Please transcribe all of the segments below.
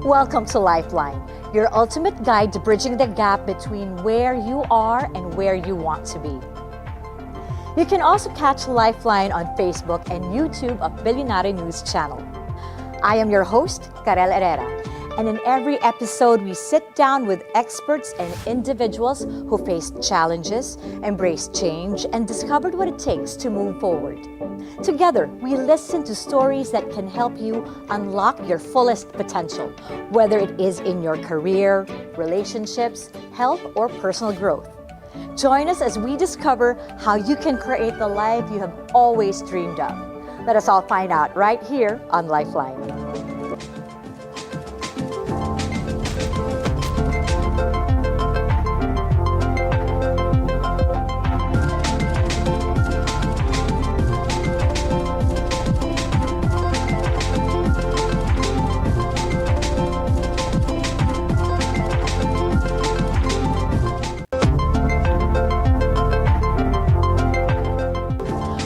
Welcome to Lifeline, your ultimate guide to bridging the gap between where you are and where you want to be. You can also catch Lifeline on Facebook and YouTube of Billionaire News Channel. I am your host, Carelle Herrera, and in every episode we sit down with experts and individuals who faced challenges, embraced change, and discovered what it takes to move forward. Together, we listen to stories that can help you unlock your fullest potential, whether it is in your career, relationships, health, or personal growth. Join us as we discover how you can create the life you have always dreamed of. Let us all find out right here on Lifeline.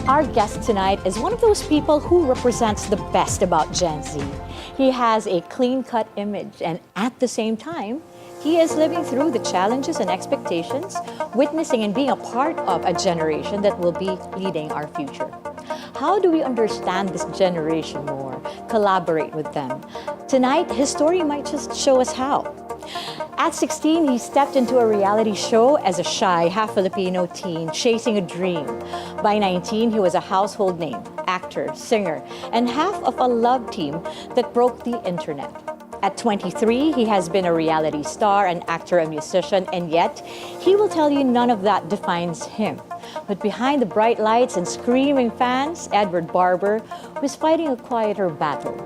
Our guest tonight is one of those people who represents the best about Gen Z. He has a clean-cut image, and at the same time, he is living through the challenges and expectations, witnessing and being a part of a generation that will be leading our future. How do we understand this generation more, collaborate with them? Tonight, his story might just show us how. At 16, he stepped into a reality show as a shy, half-Filipino teen chasing a dream. By 19, he was a household name, actor, singer, and half of a love team that broke the internet. At 23, he has been a reality star, an actor, a musician, and yet, he will tell you none of that defines him. But behind the bright lights and screaming fans, Edward Barber was fighting a quieter battle.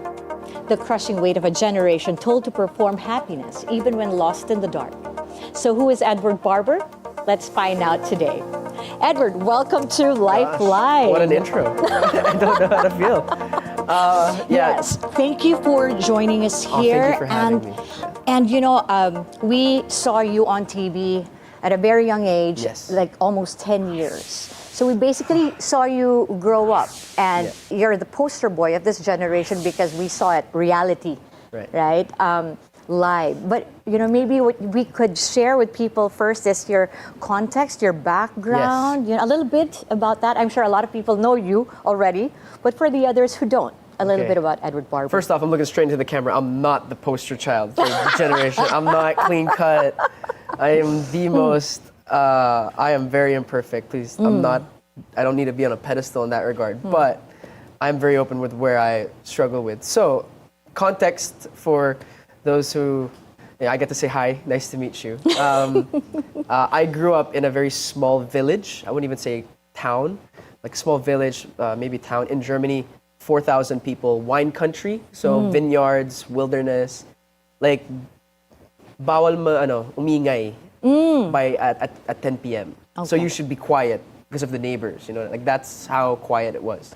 The crushing weight of a generation told to perform happiness even when lost in the dark. So who is Edward Barber? Let's find out today. Edward, welcome to Lifeline. What an intro. I don't know how to feel. Yes, thank you for joining us here. Thank you for having me. And you know, we saw you on TV at a very young age, Yes. like almost 10 years. So we basically saw you grow up, and you're the poster boy of this generation because we saw it reality, right? Live. But you know, maybe what we could share with people first is your context, your background, you know, a little bit about that. I'm sure a lot of people know you already, but for the others who don't, a little bit about Edward Barber. First off, I'm looking straight into the camera. I'm not the poster child for the generation. I'm not clean cut. I am the most, I am very imperfect. Please, I don't need to be on a pedestal in that regard, but I'm very open with where I struggle with. So, context for those who, I get to say hi, nice to meet you. I grew up in a very small village. I wouldn't even say town, like a small village, maybe town in Germany, 4,000 people, wine country, so vineyards, wilderness, like bawal umingay by at 10 p.m. Okay. So you should be quiet because of the neighbors, you know, like that's how quiet it was.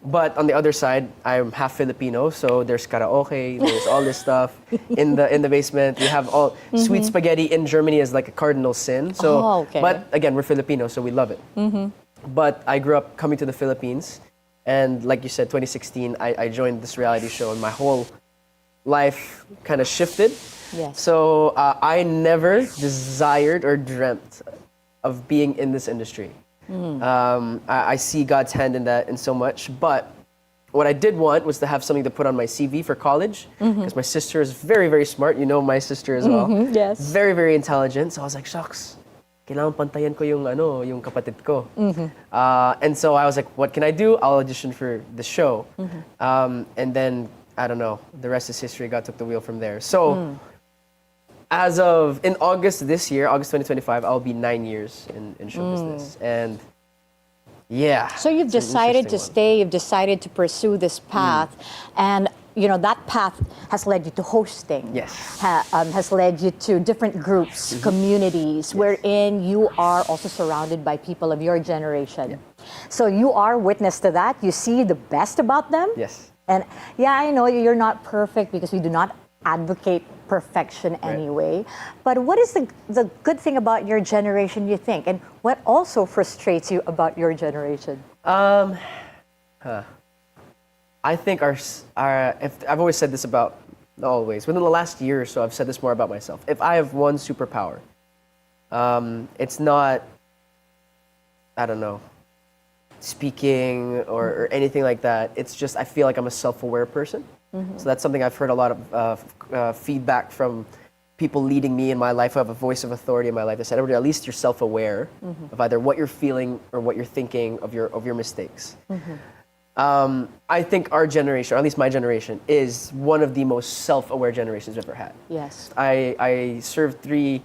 But on the other side, I'm half Filipino, so there's karaoke, there's all this stuff in the basement. We have all sweet spaghetti in Germany is like a cardinal sin. So, but again, we're Filipino, so we love it. But I grew up coming to the Philippines, and like you said, 2016, I joined this reality show, and my whole life kind of shifted. Yes. So I never desired or dreamt of being in this industry. I see God's hand in that in so much, but what I did want was to have something to put on my CV for college, because my sister is very, very smart. You know my sister as well. Yes. Very, very intelligent. So I was like, shucks, kailangan pantayan ko yung kapatid ko. And so I was like, what can I do? I'll audition for the show. And then, I don't know, the rest is history. God took the wheel from there. So as of, in August this year, August 2025, I'll be 9 years in show business. And yeah. So you've decided to stay, you've decided to pursue this path, and you know, that path has led you to hosting. Yes. Has led you to different groups, communities, wherein you are also surrounded by people of your generation. So you are witness to that. You see the best about them. Yes. And yeah, I know you're not perfect because we do not advocate perfection anyway. But what is the good thing about your generation, you think? And what also frustrates you about your generation? I think if I've always said this about not always. Within the last year or so, I've said this more about myself. If I have one superpower, it's not, I don't know, speaking or anything like that. It's just I feel like I'm a self-aware person. So that's something I've heard a lot of feedback from people leading me in my life who have a voice of authority in my life. They said, at least you're self-aware of either what you're feeling or what you're thinking of your mistakes. I think our generation, or at least my generation, is one of the most self-aware generations we've ever had. Yes. I served three,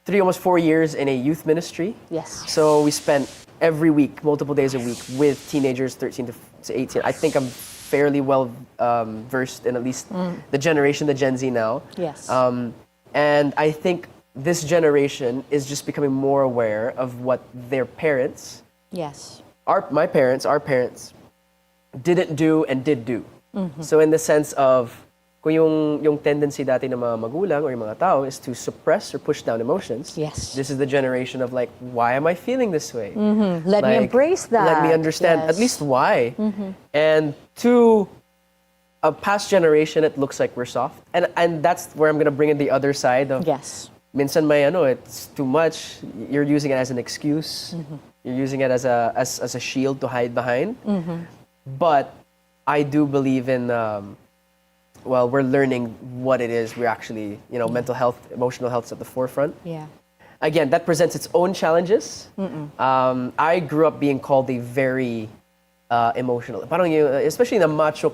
almost 4 years in a youth ministry. Yes. So we spent every week, multiple days a week, with teenagers 13 to 18. I think I'm fairly well versed in at least the generation, the Gen Z now. Yes. And I think this generation is just becoming more aware of what their parents, Yes. our parents, didn't do and did do. So in the sense of, kung yung tendency dati ng mga magulang or yung mga tao is to suppress or push down emotions. Yes. This is the generation of like, why am I feeling this way? Let me embrace that. Let me understand Yes. at least why. And to a past generation, it looks like we're soft. And that's where I'm gonna bring in the other side of, Yes. minsan may it's too much. You're using it as an excuse. You're using it as a shield to hide behind. But I do believe in, we're learning what it is. We're actually, mental health, emotional health's at the forefront. Yeah. Again, that presents its own challenges. I grew up being called a very emotional, parang especially in a macho,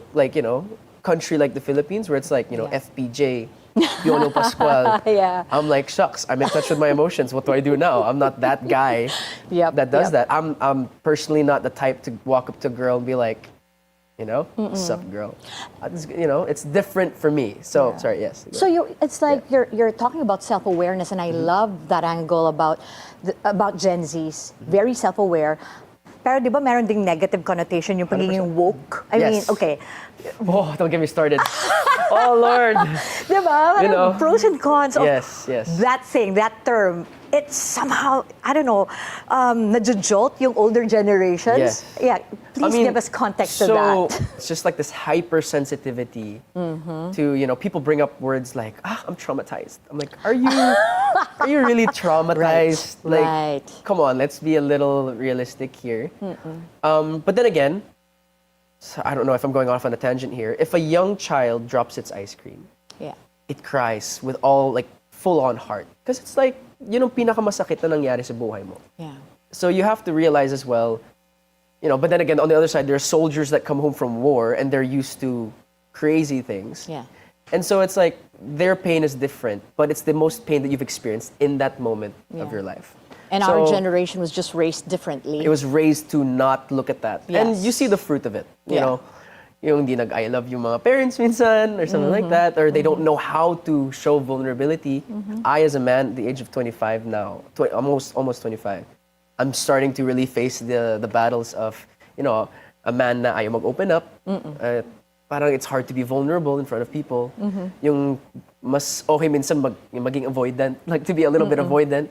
country like the Philippines, where it's like, FPJ, Piolo Pascual. Yeah. I'm like, shucks, I'm in touch with my emotions. What do I do now? I'm not that guy that does that. I'm personally not the type to walk up to a girl and be like, sup, girl. It's different for me. So, sorry, yes. So it's like you're talking about self-awareness, and I love that angle about Gen Zs, very self-aware. Pero di ba meron ding negative connotation yung pagiging woke? I mean, okay. Oh, don't get me started. Oh, Lord. Di ba? Pros and cons of that thing, that term. It's somehow, I don't know, najojolt yung older generations. Yes. Yeah, please give us context to that. So, it's just like this hypersensitivity to, people bring up words like, I'm traumatized. I'm like, are you really traumatized? Right. Come on, let's be a little realistic here. But then again, so I don't know if I'm going off on a tangent here. If a young child drops its ice cream, it cries with all, full-on heart. Because it's like, yun ang pinakamasakit na nangyari sa buhay mo. Yeah. So you have to realize as well, but then again, on the other side, there are soldiers that come home from war and they're used to crazy things. Yeah. And so it's like, their pain is different, but it's the most pain that you've experienced in that moment of your life. And so, our generation was just raised differently. It was raised to not look at that. Yes. And you see the fruit of it, you know. Yung di nag-I love you mga parents minsan or something like that, or they don't know how to show vulnerability. I, as a man at the age of 25 now, almost 25, I'm starting to really face the battles of, a man na ayaw mag-open up. Parang it's hard to be vulnerable in front of people. Yung mas okay minsan maging avoidant, like to be a little bit avoidant.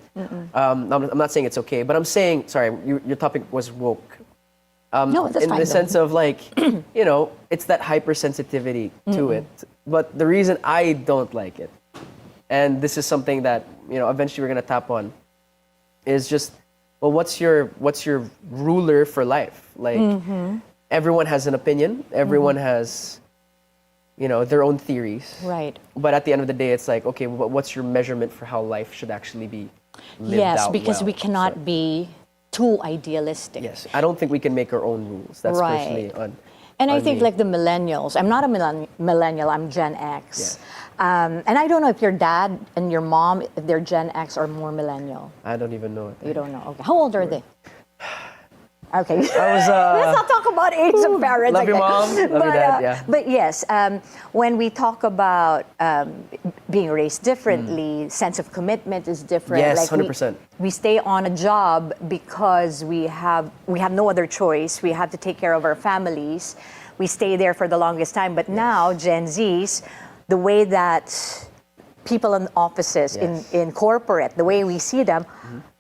I'm not saying it's okay, but I'm saying, sorry, your topic was woke. No, that's in fine, the though. sense of it's that hypersensitivity to it. But the reason I don't like it, and this is something that eventually we're gonna tap on, is just, well, what's your ruler for life? Like everyone has an opinion, everyone has their own theories. Right. But at the end of the day, it's like, okay, what's your measurement for how life should actually be lived Yes, out because well? we cannot be too idealistic. Yes, I don't think we can make our own rules. That's personally on. And I on think me. like the millennials, I'm not a millennial, I'm Gen X. And I don't know if your dad and your mom, if they're Gen X or more millennial. I don't even know it. You don't know. Okay. How old are they? Okay. I was. Let's not talk about age of parents. Love your mom, love your dad, yeah. But yes, when we talk about being raised differently, sense of commitment is different. Yes, like 100%. We stay on a job because we have no other choice. We have to take care of our families. We stay there for the longest time. But now, Gen Zs, the way that people in offices, in corporate, the way we see them,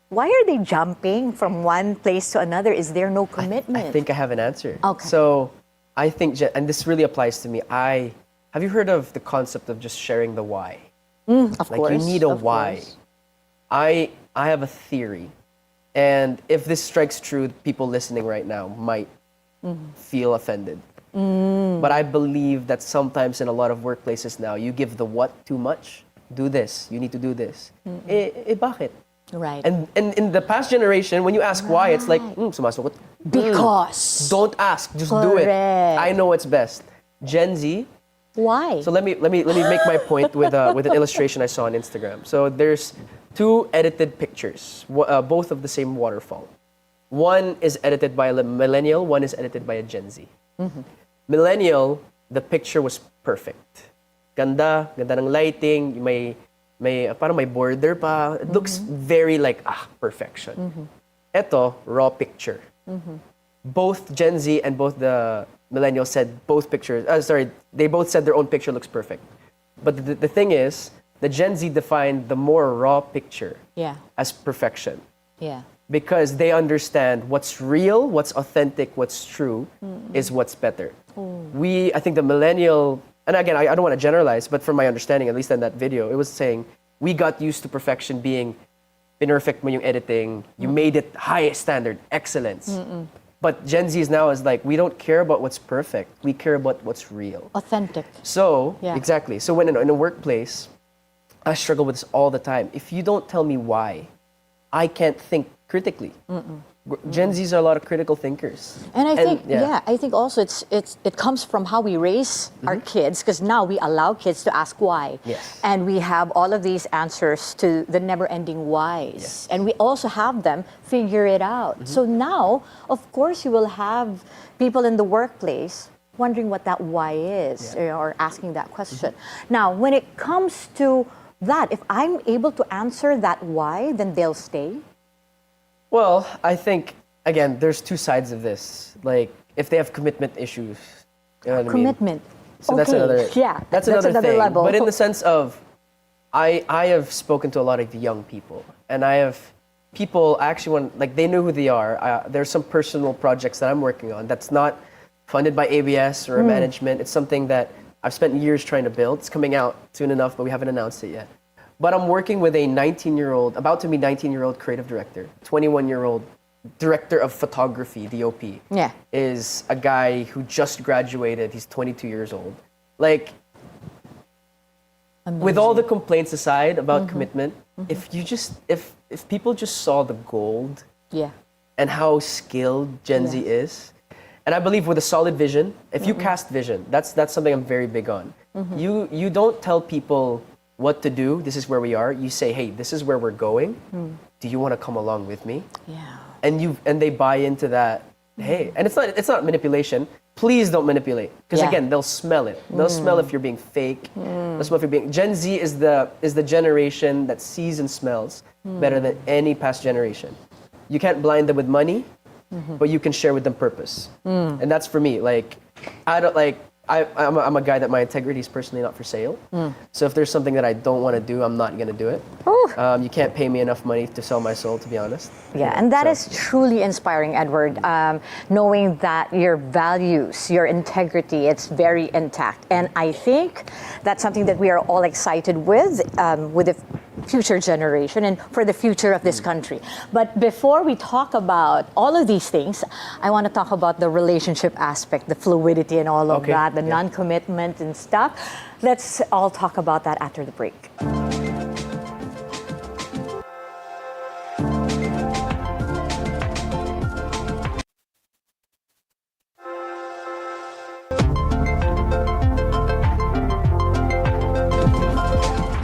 why are they jumping from one place to another? Is there no commitment? I think I have an answer. Okay. So I think, and this really applies to me, I have you heard of the concept of just sharing the why? Of Like course. you need a of why. course. I have a theory, and if this strikes true, people listening right now might feel offended. But I believe that sometimes in a lot of workplaces now, you give the what too much. Do this. You need to do this. Bakit? Right. And in the past generation, when you ask why, it's like, sumasagot. Because. Don't ask, just do it. Correct. I know what's best. Gen Z. Why? So let me make my point with an illustration I saw on Instagram. So there's two edited pictures, both of the same waterfall. One is edited by a millennial, one is edited by a Gen Z. Millennial, the picture was perfect. Ganda ng lighting, parang may border pa. It looks very like perfection. Eto, raw picture. Both Gen Z and both the millennials said both pictures. They both said their own picture looks perfect. But the thing is, the Gen Z defined the more raw picture as perfection. Yeah. Because they understand what's real, what's authentic, what's true is what's better. I think the millennial, and again, I don't want to generalize, but from my understanding, at least in that video, it was saying we got used to perfection being perfect mo yung editing, you made it highest standard, excellence. But Gen Z now is like, we don't care about what's perfect, we care about what's real. Authentic. So, Yeah. exactly. So when in a workplace, I struggle with this all the time. If you don't tell me why, I can't think critically. Gen Zs are a lot of critical thinkers. And I think, I think also it comes from how we raise our kids, because now we allow kids to ask why. Yes. And we have all of these answers to the never-ending whys. Yes. And we also have them figure it out. So now, of course, you will have people in the workplace wondering what that why is, or asking that question. Now, when it comes to that, if I'm able to answer that why, then they'll stay. Well, I think, again, there's two sides of this. Like, if they have commitment issues, you know what I mean? Commitment. So that's another, that's another thing. level. But in the sense of, I have spoken to a lot of young people, and I have people actually they know who they are. There's some personal projects that I'm working on that's not funded by ABS or management. It's something that I've spent years trying to build. It's coming out soon enough, but we haven't announced it yet. But I'm working with a 19-year-old, about to be 19-year-old creative director, 21-year-old director of photography, DOP. Yeah. Is a guy who just graduated. He's 22 years old. Like, Amazing. With all the complaints aside about commitment, if people just saw the gold and how skilled Gen Z is, and I believe with a solid vision, if you cast vision, that's something I'm very big on. You don't tell people what to do. This is where we are. You say, hey, this is where we're going. Do you want to come along with me? Yeah. And they buy into that. Hey, and it's not manipulation. Please don't manipulate, because again, they'll smell it. They'll smell if you're being fake. They'll smell if you're being. Gen Z is the generation that sees and smells better than any past generation. You can't blind them with money, but you can share with them purpose. And that's for me. Like, I'm a guy that my integrity is personally not for sale. So if there's something that I don't want to do, I'm not going to do it. You can't pay me enough money to sell my soul, to be honest. Yeah, and that is truly inspiring, Edward, knowing that your values, your integrity, it's very intact. And I think that's something that we are all excited with the future generation and for the future of this country. But before we talk about all of these things, I want to talk about the relationship aspect, the fluidity and all of that, the non-commitment and stuff. Let's all talk about that after the break.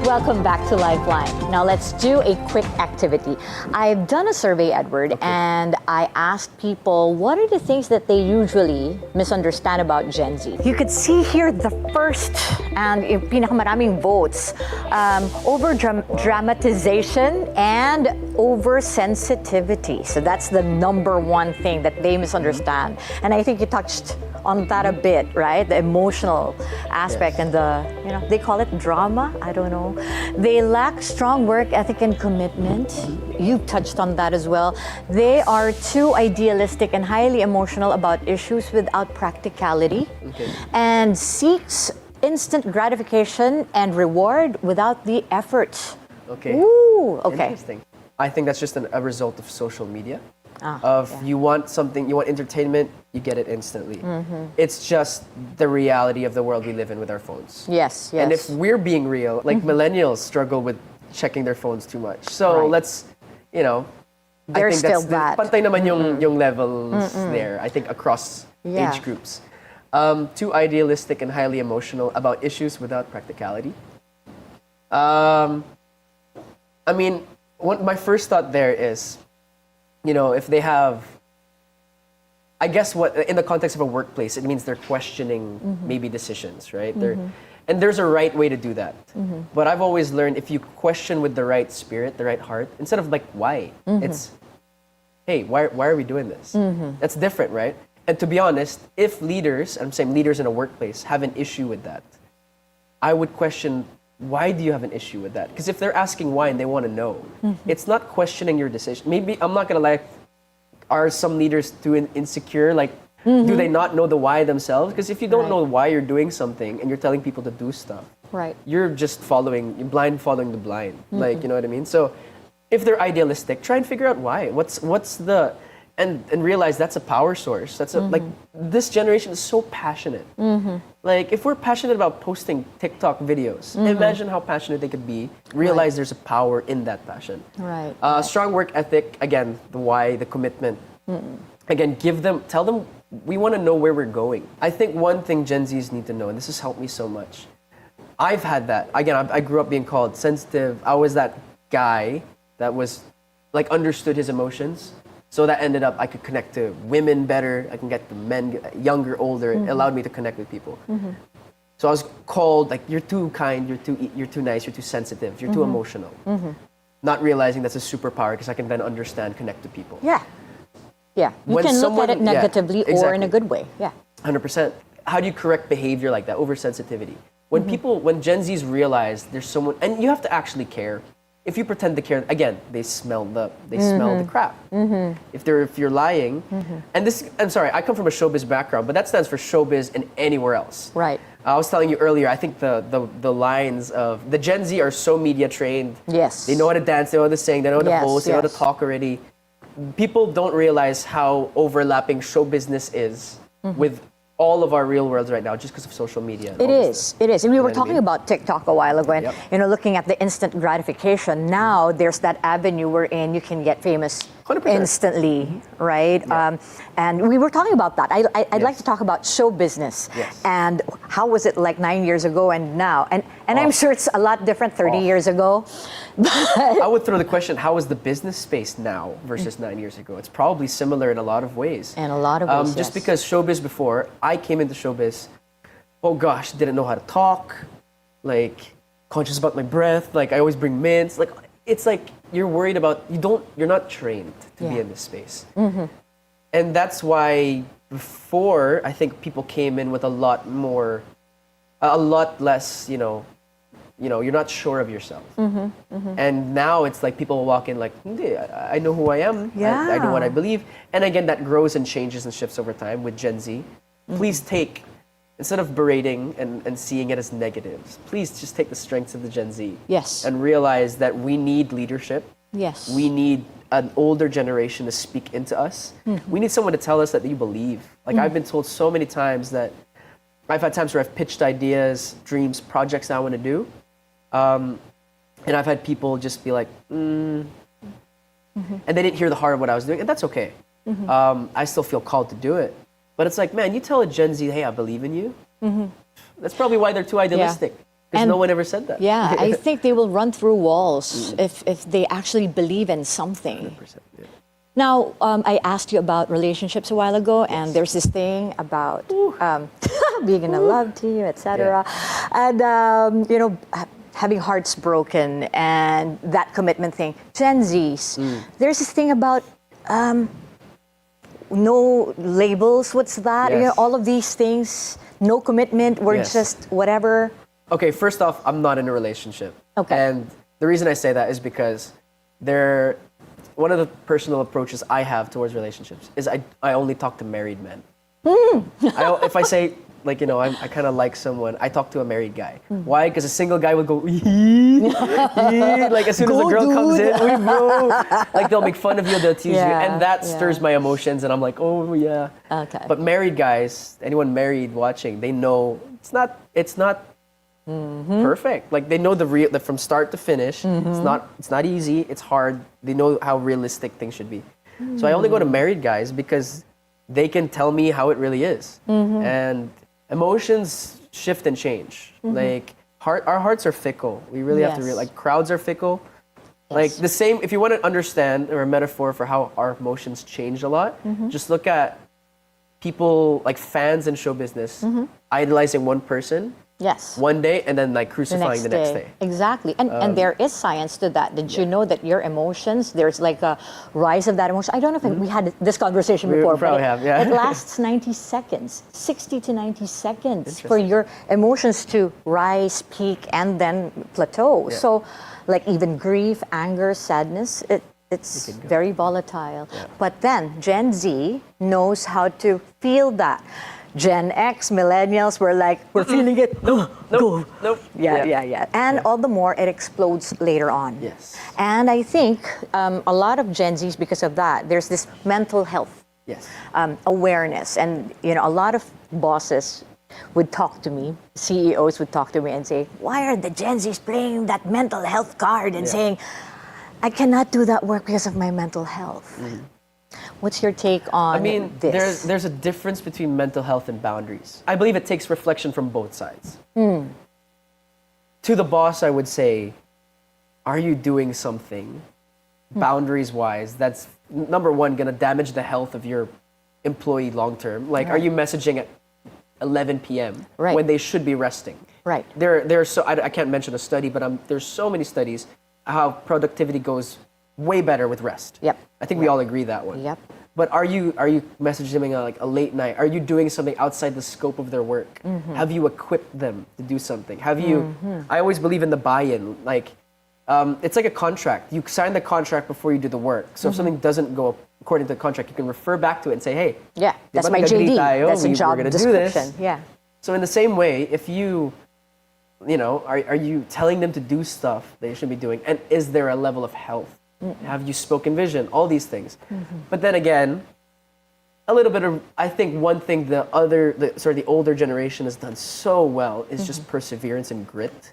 Welcome back to Lifeline. Now let's do a quick activity. I've done a survey, Edward, and I asked people what are the things that they usually misunderstand about Gen Z. You could see here the first and yung pinakamaraming votes, over dramatization and oversensitivity. So that's the number one thing that they misunderstand. And I think you touched on that a bit, right? The emotional aspect and they call it drama. I don't know. They lack strong work ethic and commitment. You've touched on that as well. They are too idealistic and highly emotional about issues without practicality, and seeks instant gratification and reward without the effort. Okay. Ooh, okay. Interesting. I think that's just a result of social media. Yeah. You want something, you want entertainment, you get it instantly. It's just the reality of the world we live in with our phones. Yes, yes. And if we're being real, like millennials struggle with checking their phones too much. So Right. let's, you know, There's still that. Pantay naman yung levels there, I think, across Yeah. age groups. Too idealistic and highly emotional about issues without practicality. I mean, my first thought there is, you know, if they have, I guess what in the context of a workplace, it means they're questioning maybe decisions, right? And there's a right way to do that. But I've always learned if you question with the right spirit, the right heart, instead of like why, it's, hey, why are we doing this? That's different, right? And to be honest, if leaders, I'm saying leaders in a workplace, have an issue with that, I would question, why do you have an issue with that? Because if they're asking why and they want to know, it's not questioning your decision. Maybe, I'm not going to lie, are some leaders too insecure? Like, do they not know the why themselves? Because if you don't Right. know why you're doing something and you're telling people to do stuff, Right. you're just following the blind. Like, you know what I mean? So if they're idealistic, try and figure out why. What's the, and realize that's a power source. That's a, like, this generation is so passionate. Like, if we're passionate about posting TikTok videos, imagine how passionate they could be. Realize there's a power in that passion. Right. Strong work ethic, again, the why, the commitment. Again, tell them, we want to know where we're going. I think one thing Gen Zs need to know, and this has helped me so much, I've had that. Again, I grew up being called sensitive. I was that guy that was, like, understood his emotions. So that ended up, I could connect to women better. I can get to men, younger, older. It allowed me to connect with people. So I was called, like, you're too kind, you're too nice, you're too sensitive, you're too emotional. Not realizing that's a superpower because I can then understand, connect to people. Yeah. Yeah. You When can look someone- at it negatively yeah, or in a exactly. good way. Yeah. 100%. How do you correct behavior like that, oversensitivity? When Gen Zs realize there's someone, and you have to actually care. If you pretend to care, again, they smell the crap. If you're lying, and this, I'm sorry, I come from a showbiz background, but that stands for showbiz and anywhere else. Right. I was telling you earlier, I think the lines of the Gen Z are so media trained. Yes. They know how to dance, they know how to sing, they know how to Yes, host, they know how to yes. talk already. People don't realize how overlapping show business is with all of our real worlds right now just because of social media. And It all this is. stuff. It is. And we were what I talking mean? about TikTok a while ago, and Yep. you know, looking at the instant gratification. Now there's that avenue wherein you can get famous 100%. instantly, right? Yeah. And we were talking about that. I'd like Yes. to talk about show business Yes. and how was it like 9 years ago and now, and I'm Oh. sure it's a lot different 30 Oh. years ago. I would throw the question, how is the business space now versus 9 years ago? It's probably similar in a lot of ways. In a lot of ways, Just yes. because showbiz before, I came into showbiz, oh gosh, didn't know how to talk, like conscious about my breath, like I always bring mints. Like, it's like you're worried about, you're not trained to be Yeah. in this space. And that's why before, I think people came in with a lot less, you're not sure of yourself. And now it's like people walk in like, "Hindi, I know who I am. I know what I Yeah. believe." And again, that grows and changes and shifts over time with Gen Z. Please take, instead of berating and seeing it as negatives, please just take the strengths of the Gen Z. Yes. And realize that we need leadership. Yes. We need an older generation to speak into us. We need someone to tell us that you believe. Like I've been told so many times that I've had times where I've pitched ideas, dreams, projects I want to do. And I've had people just be like, and they didn't hear the heart of what I was doing, and that's okay. I still feel called to do it. But it's like, man, you tell a Gen Z, hey, I believe in you. That's probably why they're too idealistic. Because And- no one ever said that. Yeah, I think they will run through walls if they actually believe in something. 100%, yeah. Now, I asked you about relationships a while ago, and there's this thing about being in a love team, etc. And, having hearts broken and that commitment thing. Gen Zs, there's this thing about no labels, what's that? You know, Yes. all of these things, no commitment, we're Yes. just whatever. Okay, first off, I'm not in a relationship. Okay. And the reason I say that is because one of the personal approaches I have towards relationships is I only talk to married men. If I say like, I kind of like someone, I talk to a married guy. Why? Because a single guy would go, like as soon as a girl comes in, bro. Like they'll make fun of you, they'll tease you, and that stirs my emotions, and I'm like, oh yeah. Okay. But married guys, anyone married watching, they know it's not perfect. Like they know the from start to finish. It's not easy. It's hard. They know how realistic things should be. So I only go to married guys because they can tell me how it really is. And emotions shift and change. Like our hearts are fickle. We really have to realize, like crowds are fickle. Like the same, if you want to understand or a metaphor for how our emotions change a lot, just look at people like fans in show business idolizing one person one day and then like crucifying the next day. Exactly. And there is science to that. Did you know that your emotions, there's like a rise of that emotion? I don't know if we had this conversation before. We probably have, yeah. It lasts 90 seconds, 60 to 90 seconds for your emotions to rise, peak, and then plateau. So like even grief, anger, sadness, it's very volatile. But then Gen Z knows how to feel that. Gen X, millennials, we're feeling it. Nope. Yeah. And all the more it explodes later on. Yes. And I think a lot of Gen Zs, because of that, there's this mental health awareness. And, a lot of bosses would talk to me, CEOs would talk to me and say, why are the Gen Zs playing that mental health card and saying, I cannot do that work because of my mental health. What's your take on this? There's a difference between mental health and boundaries. I believe it takes reflection from both sides. To the boss, I would say, are you doing something boundaries-wise that's, number one, going to damage the health of your employee long-term? Like, are you messaging at 11 p.m. when they should be resting? Right. I can't mention a study, but there's so many studies how productivity goes way better with rest. Yep. I think we all agree that one. Yep. But are you messaging them like a late night? Are you doing something outside the scope of their work? Have you equipped them to do something? Have you? I always believe in the buy-in. Like, it's like a contract. You sign the contract before you do the work. So if something doesn't go according to the contract, you can refer back to it and say, hey, that's my JD. That's a job description. Yeah. So in the same way, if you are you telling them to do stuff they should be doing? And is there a level of health? Have you spoken vision? All these things. But then again, a little bit of, I think one thing the older generation has done so well is just perseverance and grit.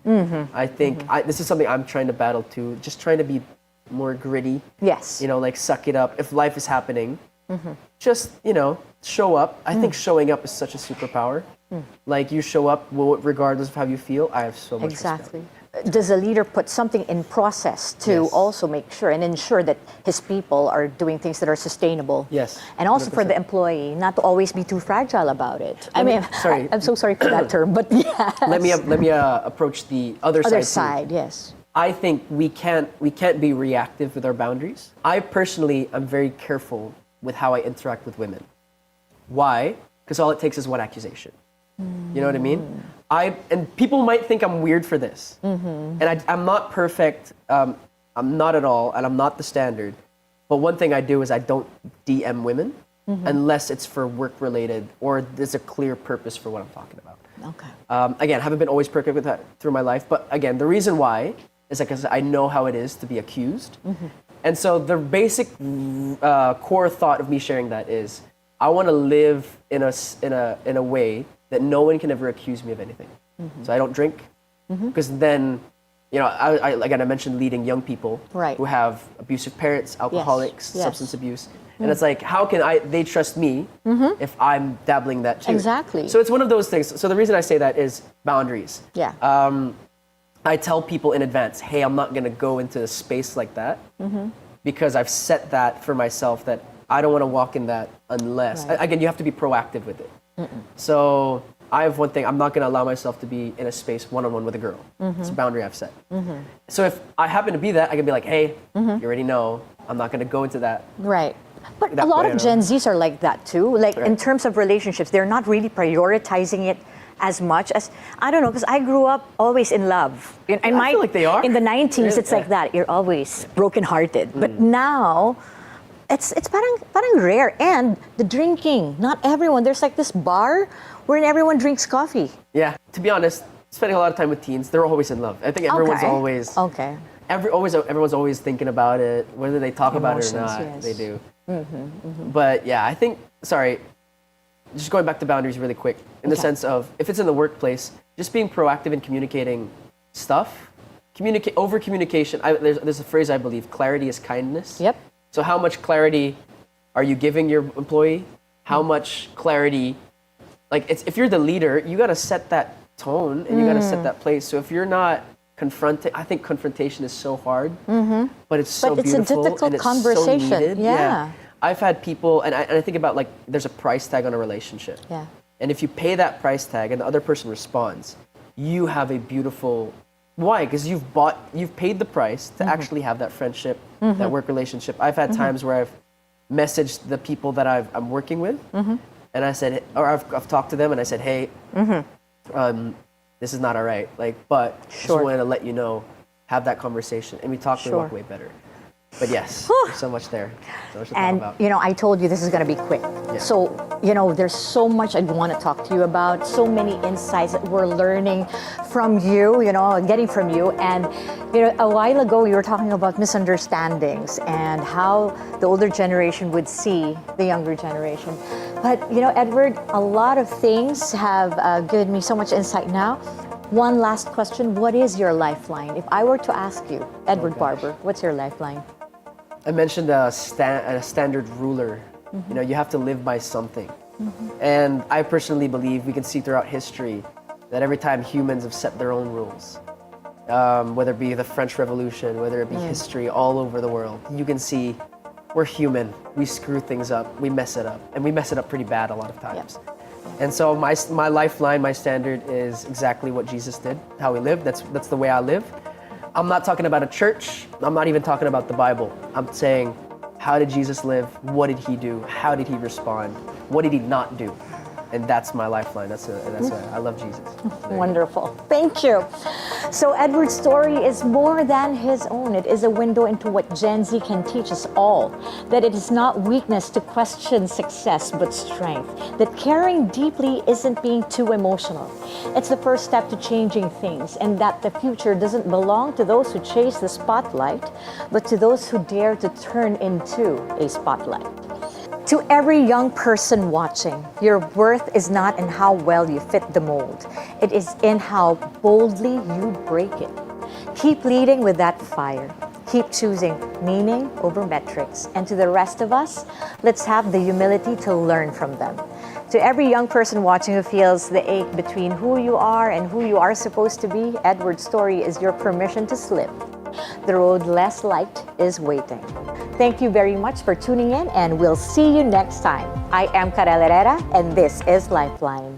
I think this is something I'm trying to battle too, just trying to be more gritty. Yes. Like suck it up. If life is happening, just, show up. I think showing up is such a superpower. Like you show up regardless of how you feel. I have so much respect. Does a leader put something in process to also make sure and ensure that his people are doing things that are sustainable? Yes. And also 100%. For the employee, not to always be too fragile about it. Sorry. I'm so sorry for that term, but yes. Let me approach the other side. Yes. I think we can't be reactive with our boundaries. I personally am very careful with how I interact with women. Why? Because all it takes is one accusation. You know what I mean? And people might think I'm weird for this. And I'm not perfect. I'm not at all, and I'm not the standard. But one thing I do is I don't DM women unless it's for work-related or there's a clear purpose for what I'm talking about. Okay. Again, haven't been always perfect with that through my life. But again, the reason why is because I know how it is to be accused. And so the basic core thought of me sharing that is I want to live in a way that no one can ever accuse me of anything. So I don't drink, because then, I mentioned leading young people who have abusive parents, alcoholics, substance abuse. And it's like, how can they trust me if I'm dabbling that too? Exactly. So it's one of those things. So the reason I say that is boundaries. Yeah. I tell people in advance, hey, I'm not going to go into a space like that because I've set that for myself that I don't want to walk in that unless, again, you have to be proactive with it. So I have one thing, I'm not going to allow myself to be in a space one-on-one with a girl. It's a boundary I've set. So if I happen to be that, I can be like, hey, you already know, I'm not going to go into that. Right. But a lot of Gen Zs are like that too. Like in terms of relationships, they're not really prioritizing it as much as, I don't know, because I grew up always in love. I feel like they are. In the 90s, it's like that. You're always brokenhearted. But now, it's parang rare. And the drinking, not everyone. There's like this bar wherein everyone drinks coffee. Yeah, to be honest, spending a lot of time with teens, they're always in love. I think everyone's Okay. always Okay. everyone's always thinking about it, whether they talk about it or Emotions, not. yes. They do. But yeah, I think. Sorry, just going back to boundaries really quick. In the Okay. sense of if it's in the workplace, just being proactive in communicating stuff. Over communication. There's a phrase I believe: clarity is kindness. Yep. So how much clarity are you giving your employee? How much clarity? Like if you're the leader, you got to set that tone and you got to set that place. So if you're not confronting, I think confrontation is so hard, but it's so But it's a beautiful difficult and it's conversation. so needed. Yeah. I've had people, and I think about like there's a price tag on a relationship. Yeah. And if you pay that price tag and the other person responds, you have a beautiful. Why? Because you've paid the price to actually have that friendship, that work relationship. I've had times where I've messaged the people that I'm working with, and I said, or I've talked to them and I said, hey, this is not all right. Like, but just Sure. wanted to let you know, have that conversation, and we talked to Sure. walk way better. But yes, there's so much there. So much to talk And, about. I told you this is going to be quick. Yeah. So, there's so much I'd want to talk to you about, so many insights that we're learning from you, getting from you. And, a while ago, you were talking about misunderstandings and how the older generation would see the younger generation. But, Edward, a lot of things have given me so much insight now. One last question. What is your lifeline? If I were to ask you, Edward Barber, what's your lifeline? I mentioned a standard ruler. You have to live by something. And I personally believe we can see throughout history that every time humans have set their own rules, whether it be the French Revolution, whether it be history all over the world, you can see we're human. We screw things up. We mess it up. And we mess it up pretty bad a lot of times. And so my lifeline, my standard is exactly what Jesus did, how he lived. That's the way I live. I'm not talking about a church. I'm not even talking about the Bible. I'm saying, how did Jesus live? What did he do? How did he respond? What did he not do? And that's my lifeline. I love Jesus. Wonderful. Thank you. So Edward's story is more than his own. It is a window into what Gen Z can teach us all. That it is not weakness to question success, but strength. That caring deeply isn't being too emotional. It's the first step to changing things, and that the future doesn't belong to those who chase the spotlight, but to those who dare to turn into a spotlight. To every young person watching, your worth is not in how well you fit the mold. It is in how boldly you break it. Keep leading with that fire. Keep choosing meaning over metrics. And to the rest of us, let's have the humility to learn from them. To every young person watching who feels the ache between who you are and who you are supposed to be, Edward's story is your permission to slip. The road less light is waiting. Thank you very much for tuning in, and we'll see you next time. I am Carelle Herrera, and this is Lifeline.